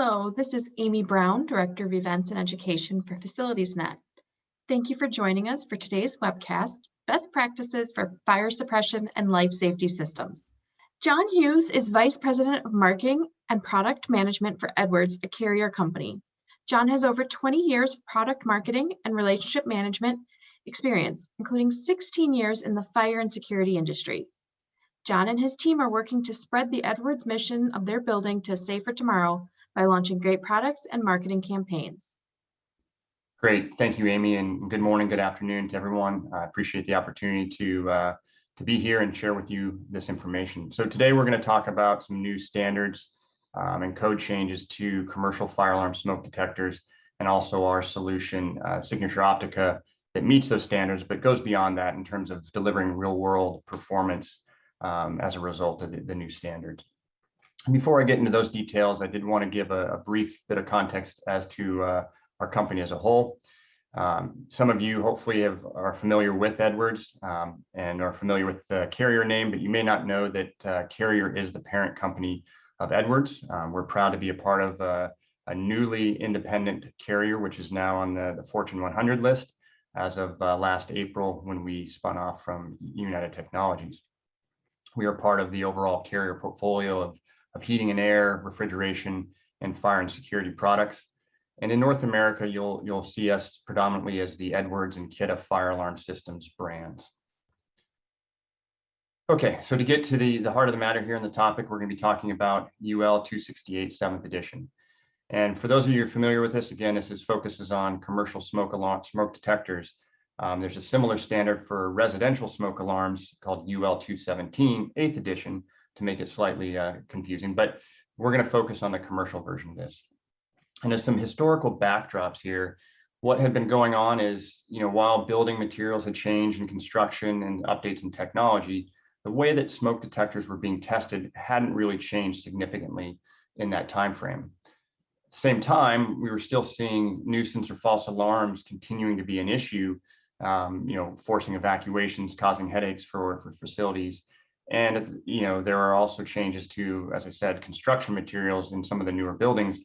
Hello, this is Amy Brown, Director of Events and Education for FacilitiesNet. Thank you for joining us for today's webcast, Best Practices for Fire Suppression and Life Safety Systems. John Hughes is Vice President of Marketing and Product Management for Edwards, a carrier company. John has over 20 years of product marketing and relationship management experience, including 16 years in the fire and security industry. John and his team are working to spread the Edwards mission of their building to a safer tomorrow by launching great products and marketing campaigns. Great, thank you, Amy, and good morning, good afternoon to everyone. I appreciate the opportunity to be here and share with you this information. So today we're going to talk about some new standards and code changes to commercial fire alarm smoke detectors, and also our solution, Signature Optica, that meets those standards, but goes beyond that in terms of delivering real-world performance as a result of the new standards. Before I get into those details, I did want to give a brief bit of context as to our company as a whole. Some of you hopefully are familiar with Edwards and are familiar with the Carrier name, but you may not know that Carrier is the parent company of Edwards. We're proud to be a part of a newly independent Carrier, which is now on the Fortune 100 list as of last April when we spun off from United Technologies. We are part of the overall Carrier portfolio of heating and air, refrigeration, and fire and security products. And in North America, you'll see us predominantly as the Edwards and Kidde fire alarm systems brands. Okay, so to get to the heart of the matter here in the topic, we're going to be talking about UL 268 7th edition. And for those of you who are familiar with this, again, this focuses on commercial smoke detectors. There's a similar standard for residential smoke alarms called UL 217 8th edition, to make it slightly confusing, but we're going to focus on the commercial version of this. And as some historical backdrops here, what had been going on is, while building materials had changed in construction and updates in technology, the way that smoke detectors were being tested hadn't really changed significantly in that time frame. At the same time, we were still seeing nuisance or false alarms continuing to be an issue, forcing evacuations, causing headaches for facilities. And, there are also changes to, as I said, construction materials in some of the newer buildings,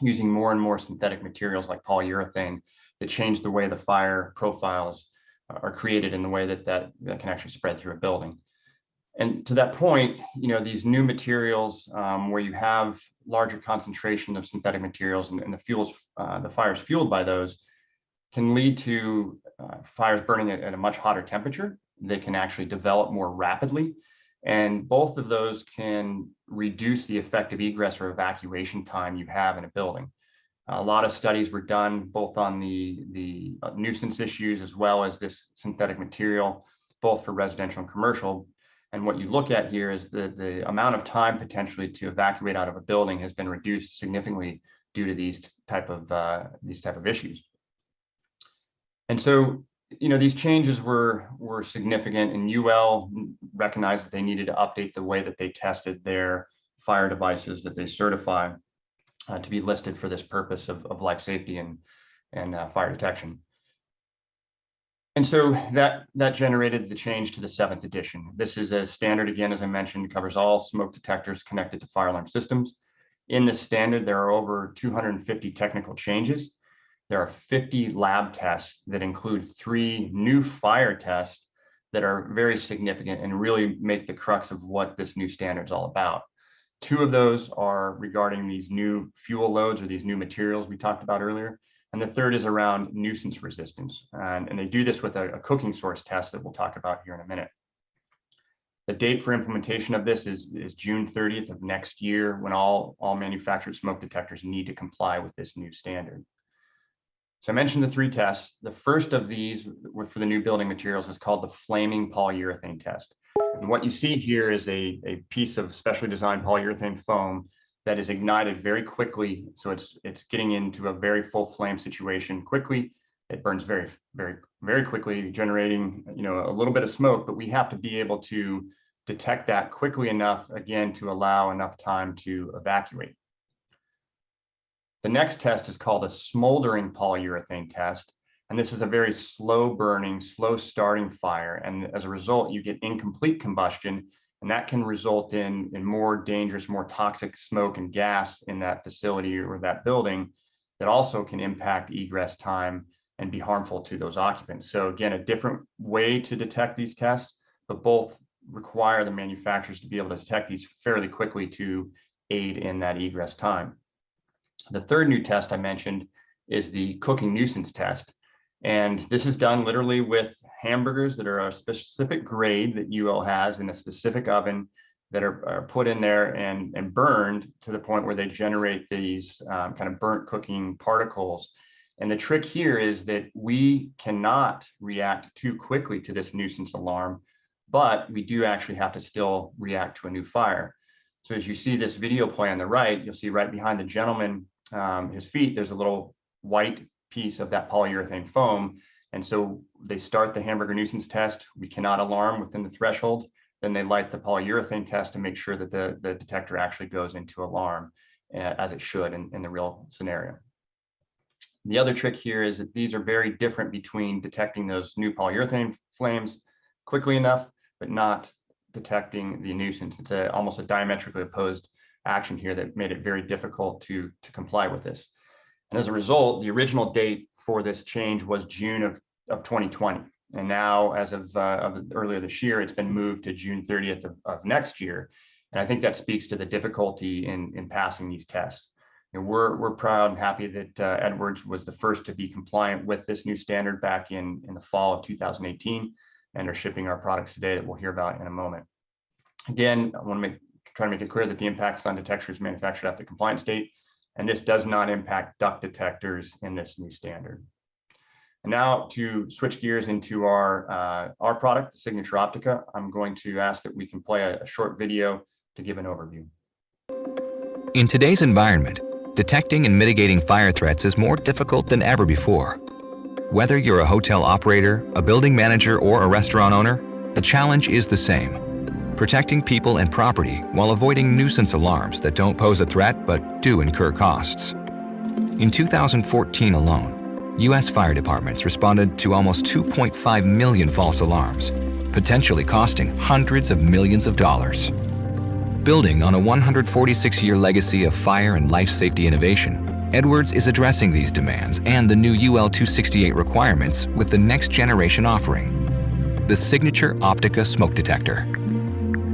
using more and more synthetic materials like polyurethane that change the way the fire profiles are created in the way that can actually spread through a building. And to that point, these new materials where you have larger concentration of synthetic materials and the fires fueled by those can lead to fires burning at a much hotter temperature. They can actually develop more rapidly. And both of those can reduce the effective egress or evacuation time you have in a building. A lot of studies were done both on the nuisance issues as well as this synthetic material, both for residential and commercial. And what you look at here is the amount of time potentially to evacuate out of a building has been reduced significantly due to these type of issues. And so, these changes were significant, and UL recognized that they needed to update the way that they tested their fire devices that they certify to be listed for this purpose of life safety and fire detection. And so that generated the change to the 7th edition. This is a standard, again, as I mentioned, covers all smoke detectors connected to fire alarm systems. In this standard, there are over 250 technical changes. There are 50 lab tests that include 3 new fire tests that are very significant and really make the crux of what this new standard is all about. 2 of those are regarding these new fuel loads or these new materials we talked about earlier. And the 3rd is around nuisance resistance. And they do this with a cooking source test that we'll talk about here in a minute. The date for implementation of this is June 30th of next year, when all manufactured smoke detectors need to comply with this new standard. So I mentioned the 3 tests. The first of these for the new building materials is called the flaming polyurethane test. And what you see here is a piece of specially designed polyurethane foam that is ignited very quickly. So it's getting into a very full flame situation quickly. It burns very, very, very quickly, generating a little bit of smoke, but we have to be able to detect that quickly enough, again, to allow enough time to evacuate. The next test is called a smoldering polyurethane test. And this is a very slow burning, slow starting fire. And as a result, you get incomplete combustion And that can result in more dangerous, more toxic smoke and gas in that facility or that building that also can impact egress time and be harmful to those occupants. So again, a different way to detect these tests, but both require the manufacturers to be able to detect these fairly quickly to aid in that egress time. The third new test I mentioned is the cooking nuisance test. And this is done literally with hamburgers that are a specific grade that UL has in a specific oven that are put in there and burned to the point where they generate these kind of burnt cooking particles. And the trick here is that we cannot react too quickly to this nuisance alarm, but we do actually have to still react to a new fire. So as you see this video play on the right, you'll see right behind the gentleman, his feet, there's a little white piece of that polyurethane foam. And so they start the hamburger nuisance test. We cannot alarm within the threshold. Then they light the polyurethane test to make sure that the detector actually goes into alarm as it should in the real scenario. The other trick here is that these are very different between detecting those new polyurethane flames quickly enough, but not detecting the nuisance. It's almost a diametrically opposed action here that made it very difficult to comply with this. And as a result, the original date for this change was June of 2020. And now, as of earlier this year, it's been moved to June 30th of next year. And I think that speaks to the difficulty in passing these tests. You know, we're proud and happy that Edwards was the first to be compliant with this new standard back in the fall of 2018, and are shipping our products today that we'll hear about in a moment. Again, I want to try to make it clear that the impacts on detectors manufactured at the compliance date, and this does not impact duct detectors in this new standard. And now to switch gears into our product, the Signature Optica, I'm going to ask that we can play a short video to give an overview. In today's environment, detecting and mitigating fire threats is more difficult than ever before. Whether you're a hotel operator, a building manager, or a restaurant owner, the challenge is the same: protecting people and property while avoiding nuisance alarms that don't pose a threat but do incur costs. In 2014 alone, U.S. fire departments responded to almost 2.5 million false alarms, potentially costing hundreds of millions of dollars. Building on a 146-year legacy of fire and life safety innovation, Edwards is addressing these demands and the new UL 268 requirements with the next generation offering, the Signature Optica smoke detector.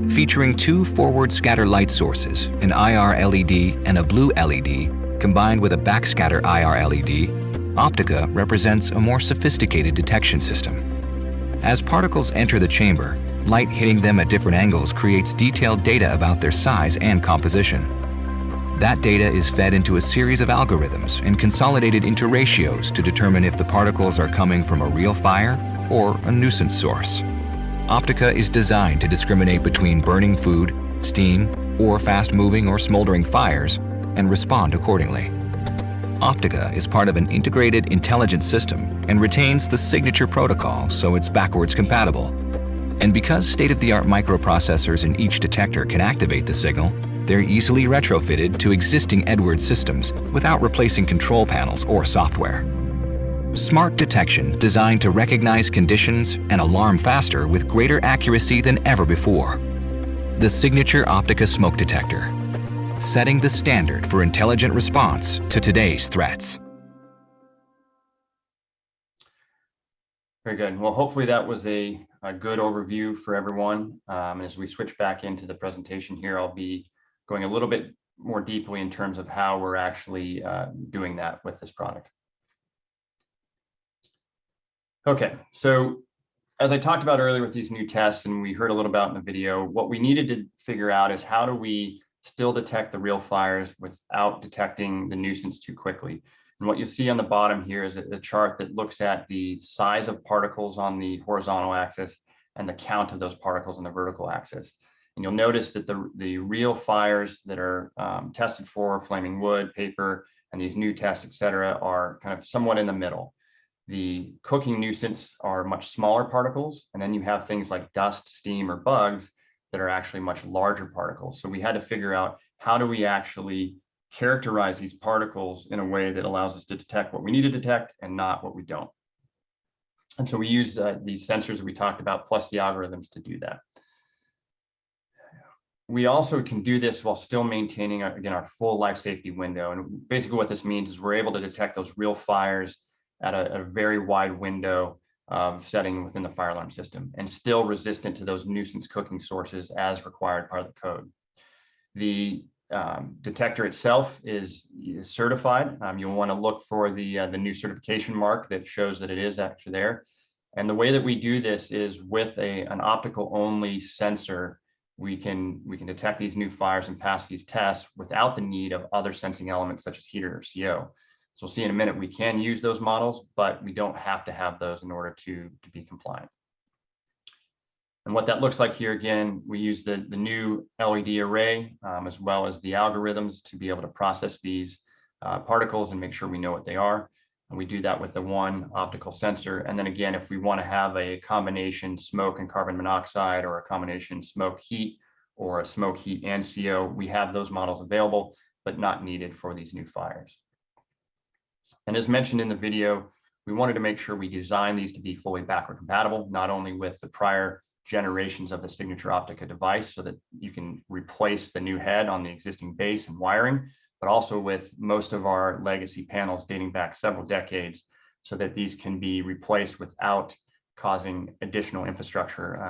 Featuring two forward scatter light sources, an IR LED and a blue LED, combined with a backscatter IR LED, Optica represents a more sophisticated detection system. As particles enter the chamber, light hitting them at different angles creates detailed data about their size and composition. That data is fed into a series of algorithms and consolidated into ratios to determine if the particles are coming from a real fire or a nuisance source. Optica is designed to discriminate between burning food, steam, or fast-moving or smoldering fires and respond accordingly. Optica is part of an integrated intelligence system and retains the Signature protocol, so it's backwards compatible. And because state-of-the-art microprocessors in each detector can activate the signal, they're easily retrofitted to existing Edwards systems without replacing control panels or software. Smart detection designed to recognize conditions and alarm faster with greater accuracy than ever before. The Signature Optica smoke detector, setting the standard for intelligent response to today's threats. Very good. Well, hopefully that was a good overview for everyone. As we switch back into the presentation here, I'll be going a little bit more deeply in terms of how we're actually doing that with this product. Okay, so as I talked about earlier with these new tests, and we heard a little about in the video, what we needed to figure out is how do we still detect the real fires without detecting the nuisance too quickly. And what you see on the bottom here is a chart that looks at the size of particles on the horizontal axis and the count of those particles on the vertical axis. And you'll notice that the real fires that are tested for flaming wood, paper, and these new tests, et cetera, are kind of somewhat in the middle. The cooking nuisance are much smaller particles, and then you have things like dust, steam, or bugs that are actually much larger particles. So we had to figure out how do we actually characterize these particles in a way that allows us to detect what we need to detect and not what we don't. And so we use these sensors that we talked about plus the algorithms to do that. We also can do this while still maintaining, again, our full life safety window. And basically what this means is we're able to detect those real fires at a very wide window of setting within the fire alarm system and still resistant to those nuisance cooking sources as required part of the code. The detector itself is certified. You'll want to look for the new certification mark that shows that it is actually there. And the way that we do this is with an optical only sensor. We can detect these new fires and pass these tests without the need of other sensing elements such as heater or CO. So we'll see in a minute, we can use those models, but we don't have to have those in order to be compliant. And what that looks like here, again, we use the new LED array as well as the algorithms to be able to process these particles and make sure we know what they are. And we do that with the one optical sensor. And then again, if we want to have a combination smoke and carbon monoxide, or a combination smoke heat, or a smoke heat and CO, we have those models available, but not needed for these new fires. And as mentioned in the video, we wanted to make sure we design these to be fully backward compatible, not only with the prior generations of the Signature Optica device so that you can replace the new head on the existing base and wiring, but also with most of our legacy panels dating back several decades so that these can be replaced without causing additional infrastructure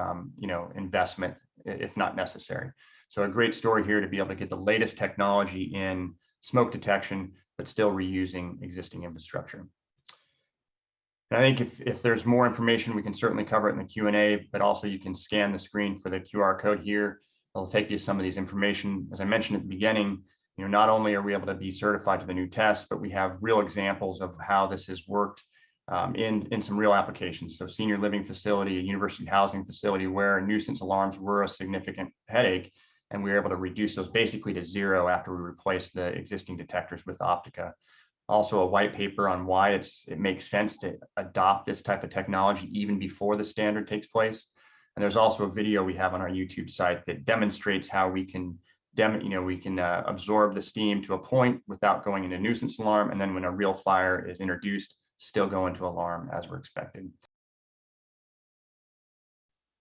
investment if not necessary. So a great story here to be able to get the latest technology in smoke detection, but still reusing existing infrastructure. And I think if there's more information, we can certainly cover it in the Q&A, but also you can scan the screen for the QR code here. It'll take you to some of these information. As I mentioned at the beginning, not only are we able to be certified to the new tests, but we have real examples of how this has worked in some real applications. So senior living facility, a university housing facility where nuisance alarms were a significant headache, and we were able to reduce those basically to zero after we replaced the existing detectors with Optica. Also a white paper on why it makes sense to adopt this type of technology even before the standard takes place. And there's also a video we have on our YouTube site that demonstrates how we can absorb the steam to a point without going into nuisance alarm, and then when a real fire is introduced, still go into alarm as we're expected.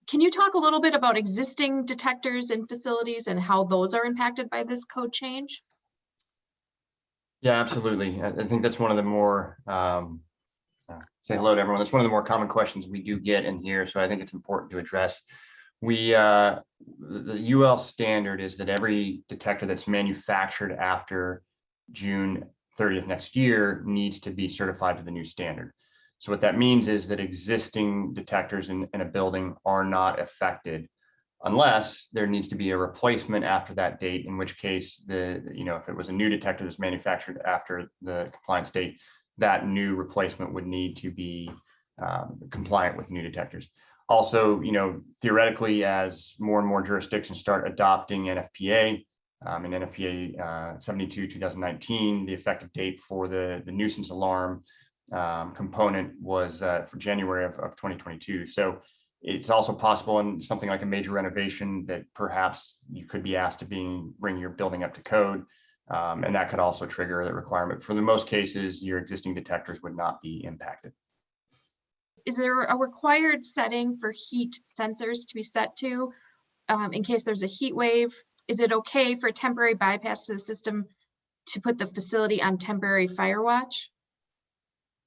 Can you talk a little bit about existing detectors in facilities and how those are impacted by this code change? Yeah, absolutely. I think that's one of the more, say hello to everyone. That's one of the more common questions we do get in here. So I think it's important to address. The UL standard is that every detector that's manufactured after June 30th next year needs to be certified to the new standard. So what that means is that existing detectors in a building are not affected unless there needs to be a replacement after that date, in which case if it was a new detector that's manufactured after the compliance date, that new replacement would need to be compliant with new detectors. Also, theoretically, as more and more jurisdictions start adopting NFPA, in NFPA 72/2019, the effective date for the nuisance alarm component was for January of 2022. So it's also possible in something like a major renovation that perhaps you could be asked to bring your building up to code, and that could also trigger the requirement. For the most cases, your existing detectors would not be impacted. Is there a required setting for heat sensors to be set to in case there's a heat wave? Is it okay for a temporary bypass to the system to put the facility on temporary fire watch?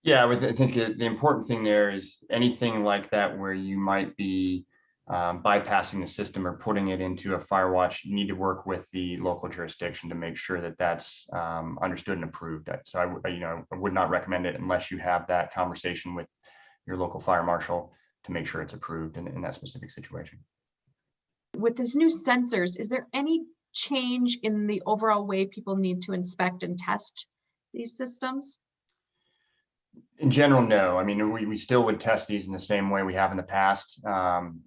Yeah, I think the important thing there is anything like that where you might be bypassing the system or putting it into a fire watch, you need to work with the local jurisdiction to make sure that that's understood and approved. So I would not recommend it unless you have that conversation with your local fire marshal to make sure it's approved in that specific situation. With these new sensors, is there any change in the overall way people need to inspect and test these systems? In general, no. I mean, we still would test these in the same way we have in the past.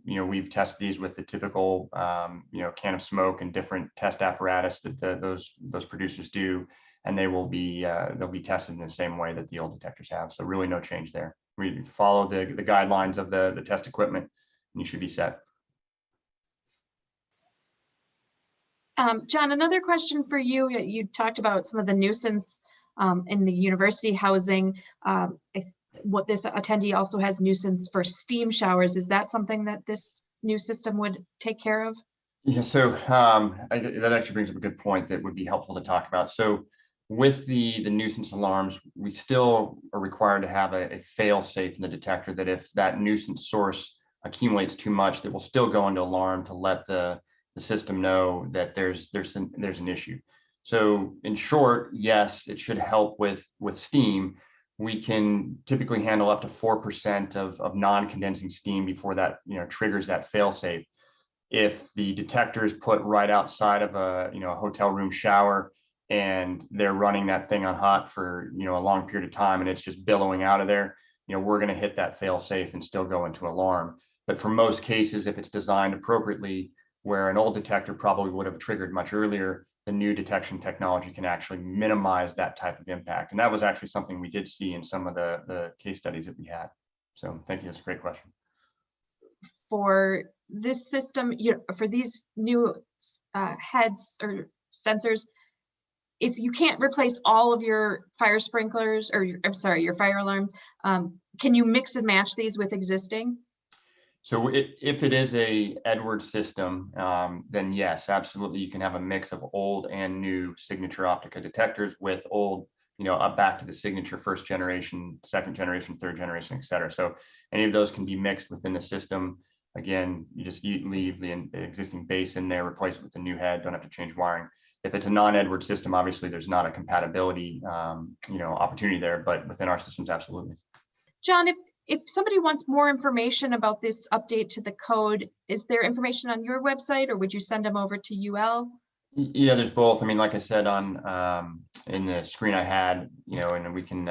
We've tested these with the typical, can of smoke and different test apparatus that those producers do, and they'll be tested in the same way that the old detectors have. So really no change there. We follow the guidelines of the test equipment, and you should be set. John, another question for you. You talked about some of the nuisance in the university housing. What this attendee also has nuisance for steam showers. Is that something that this new system would take care of? Yeah, so that actually brings up a good point that would be helpful to talk about. So with the nuisance alarms, we still are required to have a fail safe in the detector that if that nuisance source accumulates too much, that will still go into alarm to let the system know that there's an issue. So in short, yes, it should help with steam. We can typically handle up to 4% of non-condensing steam before that triggers that fail safe. If the detector is put right outside of a hotel room shower and they're running that thing on hot for a long period of time and it's just billowing out of there, we're going to hit that fail safe and still go into alarm. But for most cases, if it's designed appropriately, where an old detector probably would have triggered much earlier, the new detection technology can actually minimize that type of impact. And that was actually something we did see in some of the case studies that we had. So thank you. That's a great question. For this system, for these new heads or sensors, if you can't replace all of your fire sprinklers or your fire alarms, can you mix and match these with existing? So if it is a Edwards system, then yes, absolutely. You can have a mix of old and new signature Optica detectors with old, up back to the signature first generation, second generation, third generation, et cetera. So any of those can be mixed within the system. Again, you just leave the existing base in there, replace it with a new head, don't have to change wiring. If it's a non-Edwards system, obviously there's not a compatibility, opportunity there, but within our systems, absolutely. John, if somebody wants more information about this update to the code, is there information on your website or would you send them over to UL? Yeah, there's both. I mean, like I said on in the screen I had, and we can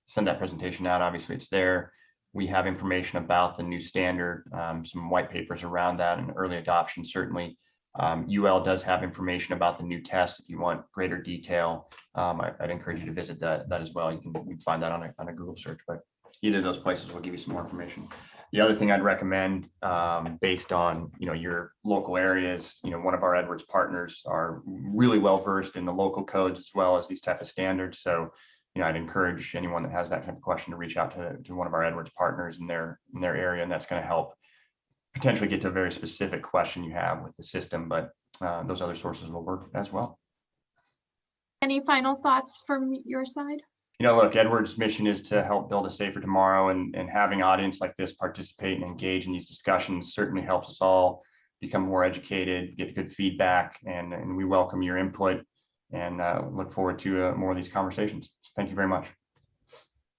send that presentation out. Obviously, it's there. We have information about the new standard, some white papers around that, and early adoption. Certainly, UL does have information about the new tests. If you want greater detail, I'd encourage you to visit that as well. You can find that on a Google search, but either of those places will give you some more information. The other thing I'd recommend, based on your local areas, one of our Edwards partners are really well versed in the local codes as well as these type of standards. So, I'd encourage anyone that has that kind of question to reach out to one of our Edwards partners in their area, and that's going to help potentially get to a very specific question you have with the system. But those other sources will work as well. Any final thoughts from your side? Look, Edwards' mission is to help build a safer tomorrow, and having an audience like this participate and engage in these discussions certainly helps us all become more educated, get good feedback, and we welcome your input and look forward to more of these conversations. Thank you very much.